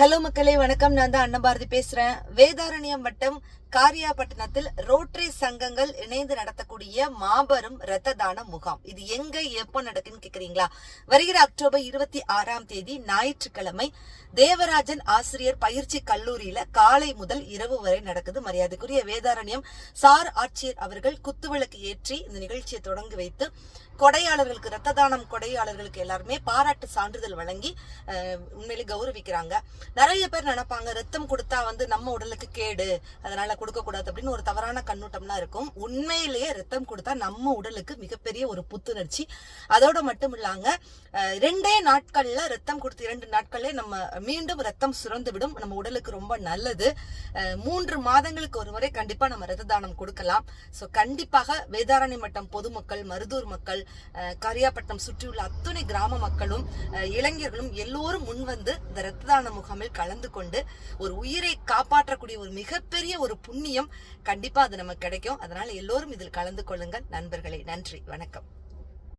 Hello மக்களே, வணக்கம். நான் தான் அன்னபாரதி பேசுறேன். வேதாரண்யம் வட்டம் காரியாபட்டினத்தில் ரோட்டரி சங்கங்கள் இணைந்து நடத்தக்கூடிய மாபெரும் இரத்த தான முகாம். இது எங்க எப்ப நடக்குன்னு கேக்குறீங்களா? வருகிற அக்டோபர் 26 ஞாயிற்றுக்கிழமை தேவராஜன் ஆசிரியர் பயிற்சி கல்லூரியில காலை முதல் இரவு வரை நடக்குது. மரியாதைக்குரிய வேதாரண்யம் சார் ஆட்சியர் அவர்கள் குத்துவிளக்கு ஏற்றி இந்த நிகழ்ச்சியை தொடங்கி வைத்து கொடையாளர்களுக்கு, இரத்த தானம் கொடையாளர்களுக்கு எல்லாருமே பாராட்டு சான்றிதழ் வழங்கி உண்மையிலே கௌரவிக்கிறாங்க. நிறைய பேர் நினைப்பாங்க ரத்தம் கொடுத்தா நம்ம உடலுக்கு கேடு, அதனால கொடுக்க கூடாது அப்படின்னு ஒரு தவறான கண்ணோட்டம்லாம் இருக்கும். உண்மையிலேயே ரத்தம் கொடுத்தா நம்ம உடலுக்கு மிகப்பெரிய ஒரு புத்துணர்ச்சி. அதோட மட்டும் இல்லாங்க 2 நாட்கள்ல ரத்தம் கொடுத்து 2 நாட்கள்ல நம்ம மீண்டும் ரத்தம் சுரந்து விடும். நம்ம உடலுக்கு ரொம்ப நல்லது. 3 மாதங்களுக்கு ஒரு முறை கண்டிப்பா நம்ம ரத்த தானம் கொடுக்கலாம். சோ கண்டிப்பாக வேதாரண்யம் மட்டம் பொதுமக்கள், மருதூர் மக்கள், காரியாபட்டினம் சுற்றியுள்ள அத்துணை கிராம மக்களும் இளைஞர்களும் எல்லோரும் முன்வந்து இந்த இரத்த தான முகாமில் கலந்து கொண்டு ஒரு உயிரை காப்பாற்றக்கூடிய ஒரு மிகப்பெரிய ஒரு புண்ணியம் கண்டிப்பா அது நமக்கு கிடைக்கும். அதனால எல்லோரும் இதில் கலந்து கொள்ளுங்கள் நண்பர்களே. நன்றி, வணக்கம்.